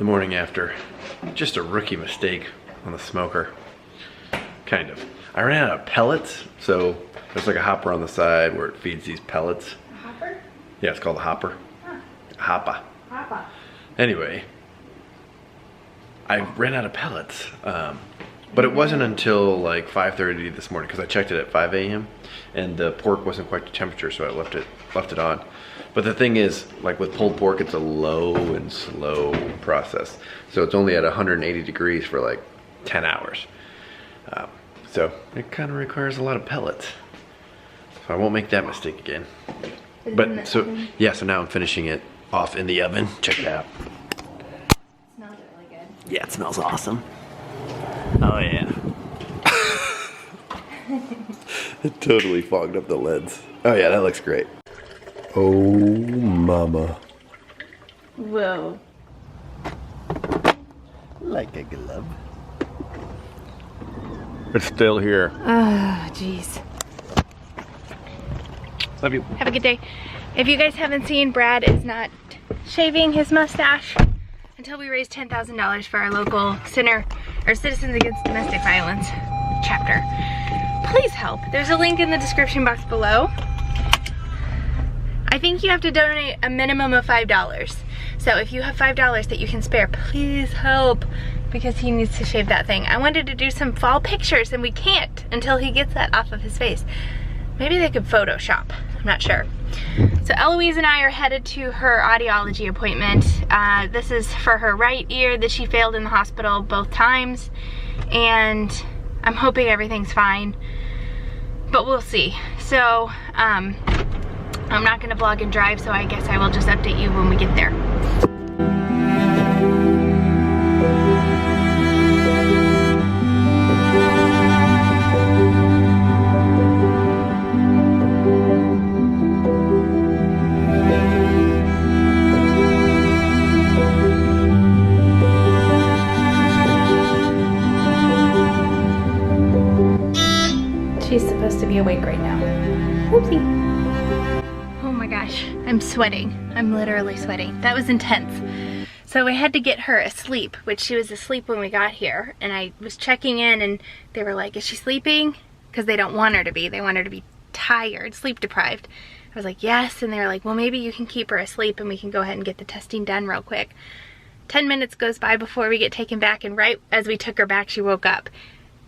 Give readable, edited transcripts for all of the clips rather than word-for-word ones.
the morning after. Just a rookie mistake on the smoker. Kind of. I ran out of pellets, so there's like a hopper on the side where it feeds these pellets. A hopper? Yeah, it's called a hopper. Huh. Hoppa. Hoppa. Anyway, I ran out of pellets. But it wasn't until like 5:30 this morning, because I checked it at 5 a.m. and the pork wasn't quite the temperature, so I left it on. But the thing is, like with pulled pork, it's a low and slow process. So it's only at 180 degrees for like 10 hours. So it kind of requires a lot of pellets. So I won't make that mistake again. But so, yeah, so now I'm finishing it off in the oven. Check it out. It smells really good. Yeah, it smells awesome. Oh yeah. It totally fogged up the lids. Oh yeah, that looks great. Oh mama. Whoa. Like a glove. It's still here. Oh, jeez. Love you. Have a good day. If you guys haven't seen, Brad is not shaving his mustache until we raise $10,000 for our local Citizens Against Domestic Violence chapter. Please help. There's a link in the description box below. I think you have to donate a minimum of $5. So if you have $5 that you can spare, please help, because he needs to shave that thing. I wanted to do some fall pictures and we can't until he gets that off of his face. Maybe they could Photoshop, I'm not sure. So Eloise and I are headed to her audiology appointment. This is for her right ear that she failed in the hospital both times, and I'm hoping everything's fine, but we'll see. So I'm not gonna vlog and drive, so I guess I will just update you when we get there. She's supposed to be awake right now. Oopsie. Oh my gosh, I'm sweating. I'm literally sweating. That was intense. So we had to get her asleep, which she was asleep when we got here. And I was checking in and they were like, is she sleeping? Because they don't want her to be. They want her to be tired, sleep deprived. I was like, yes. And they were like, well, maybe you can keep her asleep and we can go ahead and get the testing done real quick. 10 minutes goes by before we get taken back, and right as we took her back, she woke up.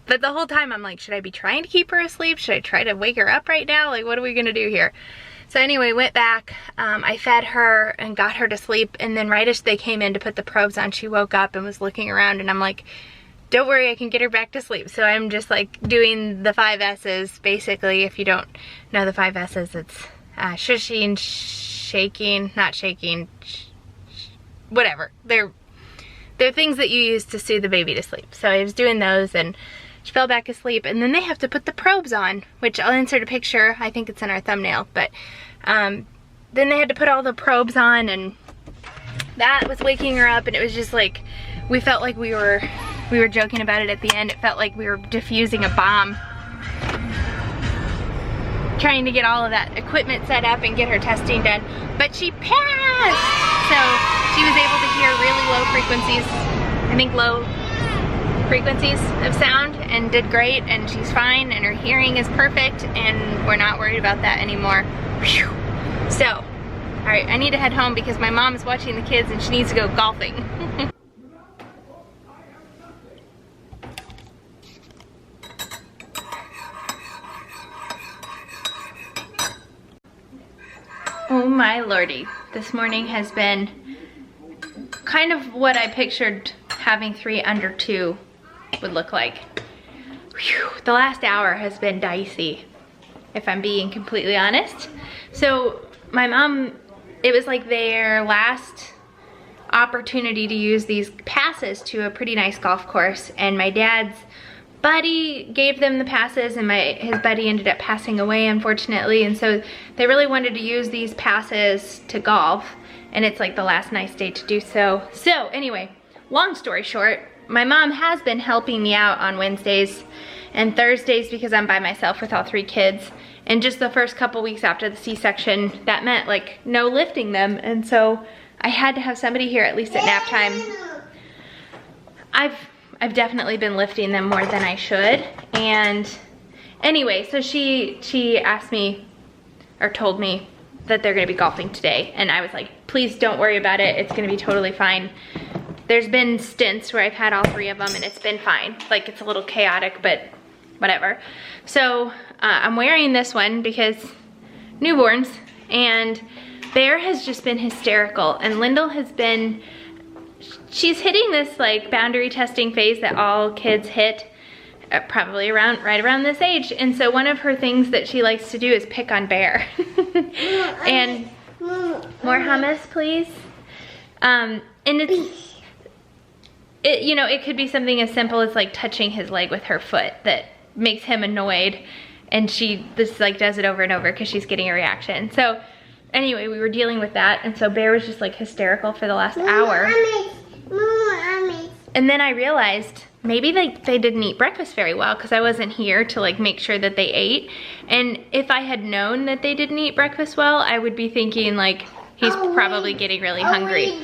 But the whole time I'm like, should I be trying to keep her asleep? Should I try to wake her up right now? Like, what are we gonna do here? So anyway, went back, I fed her and got her to sleep, and then right as they came in to put the probes on, she woke up and was looking around, and I'm like, don't worry, I can get her back to sleep. So I'm just like doing the 5 S's, basically. If you don't know the 5 S's, it's shushing, shaking, not shaking, whatever. They're things that you use to soothe the baby to sleep. So I was doing those, and she fell back asleep, and then they have to put the probes on, which I'll insert a picture. I think it's in our thumbnail, but then they had to put all the probes on, and that was waking her up, and it was just like, we felt like we were joking about it at the end. It felt like we were defusing a bomb, trying to get all of that equipment set up and get her testing done, but she passed! So she was able to hear really low frequencies, I think low frequencies of sound, and did great, and she's fine, and her hearing is perfect, and we're not worried about that anymore. Whew. So, all right, I need to head home because my mom is watching the kids and she needs to go golfing. Oh my lordy, this morning has been kind of what I pictured having 3 under 2 would look like. Whew, the last hour has been dicey, if I'm being completely honest. So my mom, it was like their last opportunity to use these passes to a pretty nice golf course, and my dad's buddy gave them the passes, and his buddy ended up passing away, unfortunately, and so they really wanted to use these passes to golf, and it's like the last nice day to do so. So anyway, long story short, my mom has been helping me out on Wednesdays and Thursdays because I'm by myself with all 3 kids, and just the first couple weeks after the C-section, that meant like no lifting them, and so I had to have somebody here at least at nap time I've definitely been lifting them more than I should. And anyway, so she asked me or told me that they're gonna be golfing today. And I was like, please don't worry about it. It's gonna be totally fine. There's been stints where I've had all 3 of them and it's been fine. Like, it's a little chaotic, but whatever. So I'm wearing this one because newborns, and Bear has just been hysterical, and Lyndall has been, she's hitting this like boundary testing phase that all kids hit probably right around this age. And so one of her things that she likes to do is pick on Bear. And more hummus, please. And you know, it could be something as simple as like touching his leg with her foot that makes him annoyed, and she just like does it over and over because she's getting a reaction. So anyway, we were dealing with that, and so Bear was just like hysterical for the last hour. And then I realized maybe they didn't eat breakfast very well because I wasn't here to like make sure that they ate. And if I had known that they didn't eat breakfast well, I would be thinking like, he's probably getting really hungry.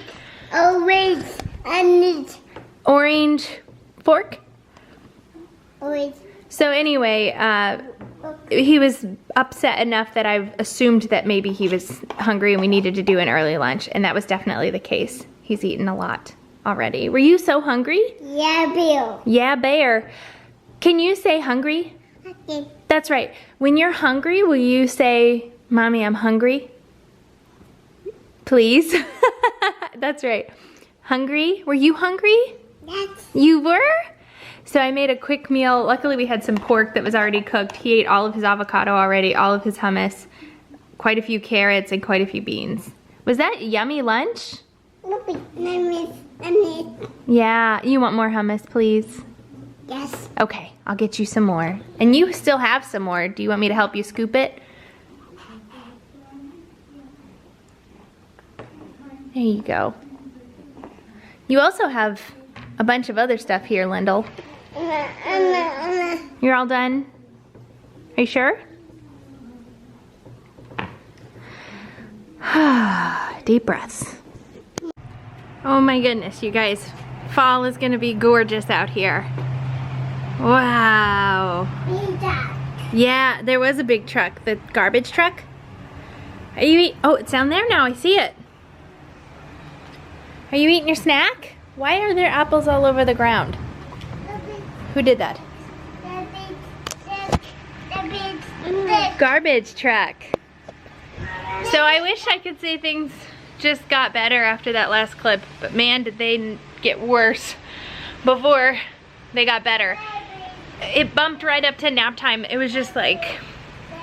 Orange, I need Orange fork? orange. So anyway, he was upset enough that I assumed that maybe he was hungry and we needed to do an early lunch, and that was definitely the case. He's eaten a lot already. Were you so hungry? Yeah, Bill. Yeah, Bear. Can you say hungry? Okay. That's right. When you're hungry, will you say, Mommy, I'm hungry? Please. That's right. Hungry? Were you hungry? That's You were? So I made a quick meal. Luckily we had some pork that was already cooked. He ate all of his avocado already, all of his hummus, quite a few carrots, and quite a few beans. Was that yummy lunch? I miss. Yeah. You want more hummus, please? Yes. Okay, I'll get you some more. And you still have some more. Do you want me to help you scoop it? There you go. You also have a bunch of other stuff here, Lyndall. You're all done? Are you sure? Deep breaths. Oh my goodness, you guys. Fall is gonna be gorgeous out here. Wow. Yeah, there was a big truck, the garbage truck. Are you oh, it's down there now, I see it. Are you eating your snack? Why are there apples all over the ground? Who did that? Garbage truck. So I wish I could say things just got better after that last clip, but man, did they get worse before they got better. It bumped right up to nap time. It was just like,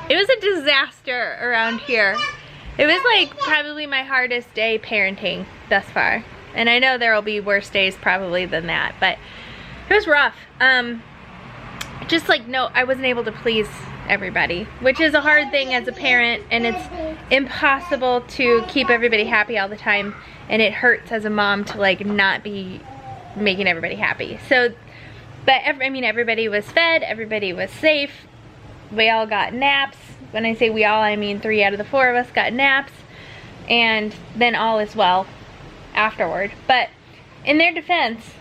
it was a disaster around here. It was like probably my hardest day parenting thus far. And I know there will be worse days probably than that, but it was rough. Just like, no, I wasn't able to please everybody, which is a hard thing as a parent, and it's impossible to keep everybody happy all the time, and it hurts as a mom to like not be making everybody happy. So, but I mean, everybody was fed, everybody was safe, we all got naps. When I say we all, I mean 3 out of the 4 of us got naps, and then all is well afterward. But in their defense,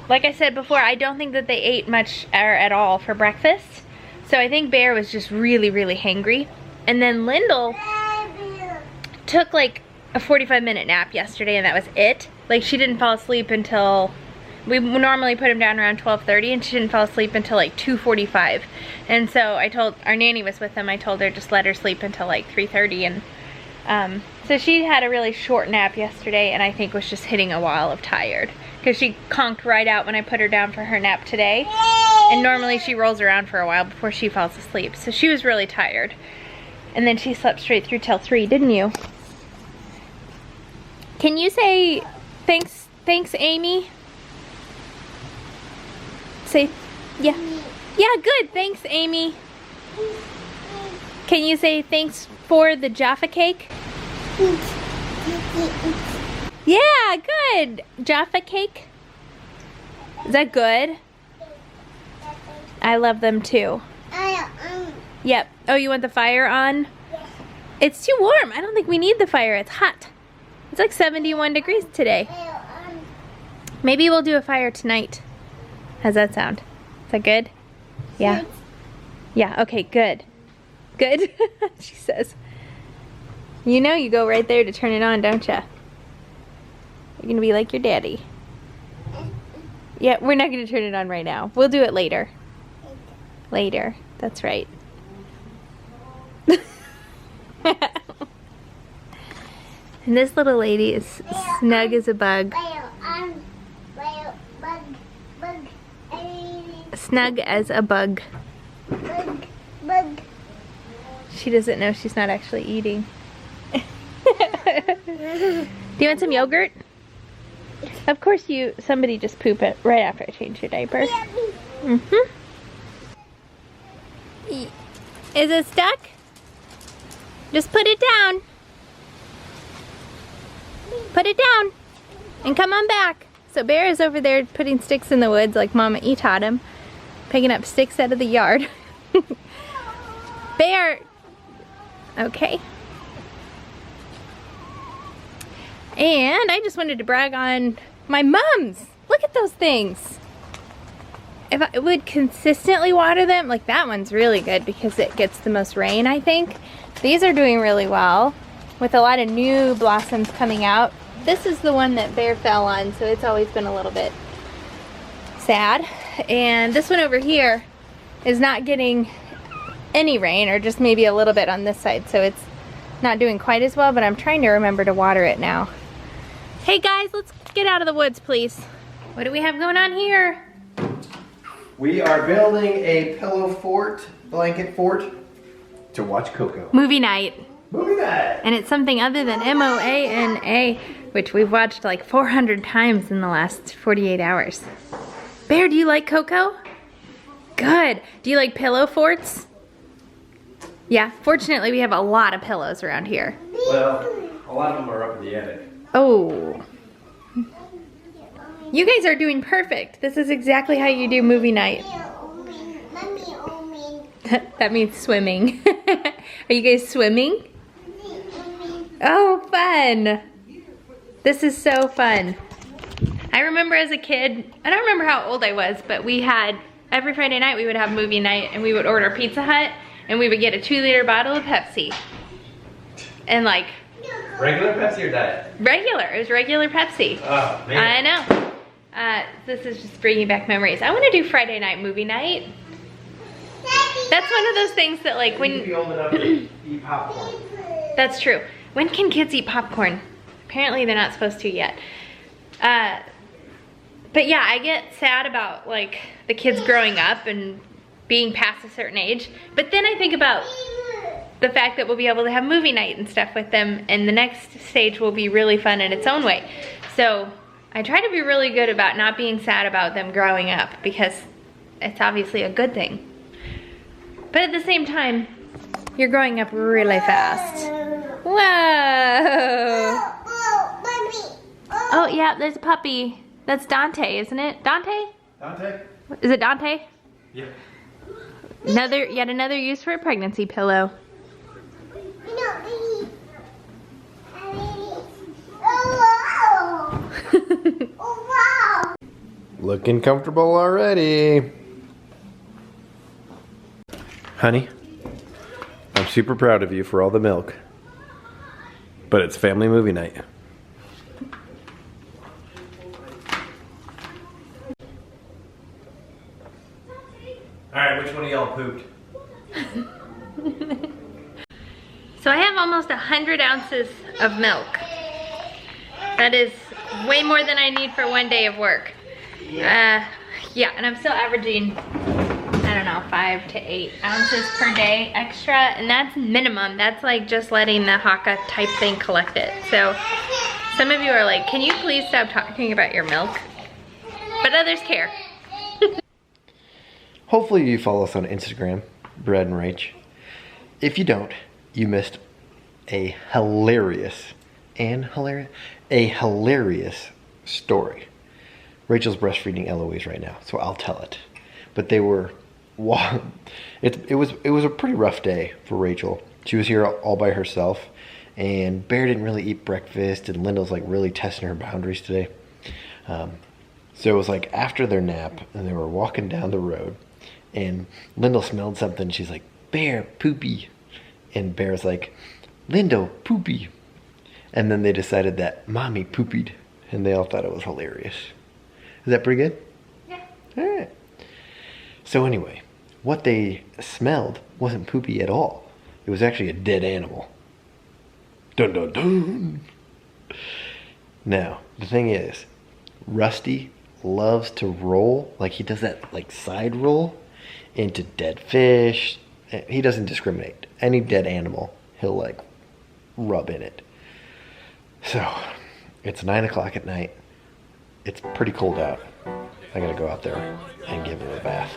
like I said before, I don't think that they ate much or at all for breakfast. So I think Bear was just really, really hangry. And then Lyndall took like a 45-minute nap yesterday, and that was it. Like, she didn't fall asleep until, we normally put him down around 12:30, and she didn't fall asleep until like 2:45. And so I told, our nanny was with them, I told her just let her sleep until like 3:30. And so she had a really short nap yesterday, and I think was just hitting a wall of tired, because she conked right out when I put her down for her nap today. And normally she rolls around for a while before she falls asleep. So she was really tired. And then she slept straight through till 3, didn't you? Can you say thanks, Amy? Say, yeah. Yeah, good, thanks, Amy. Can you say thanks for the Jaffa cake? Yeah, good. Jaffa cake. Is that good? I love them too. Yep. Oh, you want the fire on? Yes. It's too warm. I don't think we need the fire. It's hot. It's like 71 degrees today. Maybe we'll do a fire tonight. How's that sound? Is that good? Yeah? Yeah, okay, good. Good, she says. You know you go right there to turn it on, don't ya? You're gonna be like your daddy. Yeah, we're not gonna turn it on right now. We'll do it later. Later, that's right. And this little lady is snug as a bug. Snug as a bug. She doesn't know she's not actually eating. Do you want some yogurt? Of course somebody just pooped it right after I changed your diaper. Mm-hmm. Is it stuck? Just put it down. Put it down and come on back. So Bear is over there putting sticks in the woods like Mama E taught him. Picking up sticks out of the yard. Bear! Okay. And I just wanted to brag on my mums. Look at those things. If I would consistently water them, like that one's really good because it gets the most rain, I think. These are doing really well with a lot of new blossoms coming out. This is the one that Bear fell on, so it's always been a little bit sad. And this one over here is not getting any rain, or just maybe a little bit on this side, so it's not doing quite as well, but I'm trying to remember to water it now. Hey guys, let's get out of the woods, please. What do we have going on here? We are building a pillow fort, blanket fort, to watch CoCo. Movie night. Movie night! And it's something other than MOANA, which we've watched like 400 times in the last 48 hours. Bear, do you like CoCo? Good. Do you like pillow forts? Yeah, fortunately we have a lot of pillows around here. Well, a lot of them are up in the attic. Oh. You guys are doing perfect. This is exactly how you do movie night. That means swimming. Are you guys swimming? Oh, fun. This is so fun. I remember as a kid, I don't remember how old I was, but we had, every Friday night we would have movie night and we would order Pizza Hut and we would get a 2-liter bottle of Pepsi. And like... Regular Pepsi or diet? Regular, it was regular Pepsi. Oh, man. I know. This is just bringing back memories. I want to do Friday night movie night. That's one of those things that like when... You be old enough to eat popcorn. That's true. When can kids eat popcorn? Apparently they're not supposed to yet. But yeah, I get sad about like the kids growing up and being past a certain age. But then I think about the fact that we'll be able to have movie night and stuff with them, and the next stage will be really fun in its own way. So I try to be really good about not being sad about them growing up, because it's obviously a good thing. But at the same time, you're growing up really fast. Whoa! Oh yeah, there's a puppy. That's Dante, isn't it? Dante? Dante? Is it Dante? Yeah. Yet another use for a pregnancy pillow. Looking comfortable already. Honey, I'm super proud of you for all the milk. But it's family movie night. Alright, which one of y'all pooped? So I have almost 100 ounces of milk. That is way more than I need for one day of work. Yeah, and I'm still averaging, I don't know, 5 to 8 ounces per day extra, and that's minimum. That's like just letting the Haka type thing collect it. So some of you are like, can you please stop talking about your milk? But others care. Hopefully you follow us on Instagram, Bread and Rach. If you don't, you missed a hilarious story. Rachel's breastfeeding Eloise right now, so I'll tell it. But they were, it was a pretty rough day for Rachel. She was here all by herself, and Bear didn't really eat breakfast, and Linda's like really testing her boundaries today. So it was like after their nap, and they were walking down the road, and Lyndall smelled something. She's like, Bear, poopy. And Bear's like, Lindo, poopy. And then they decided that Mommy poopied, and they all thought it was hilarious. Is that pretty good? Yeah. All right. So anyway, what they smelled wasn't poopy at all. It was actually a dead animal. Dun dun dun. Now, the thing is, Rusty loves to roll, like he does that like side roll into dead fish. He doesn't discriminate. Any dead animal, he'll like rub in it. So, it's 9 o'clock at night. It's pretty cold out. I gotta go out there and give her a bath.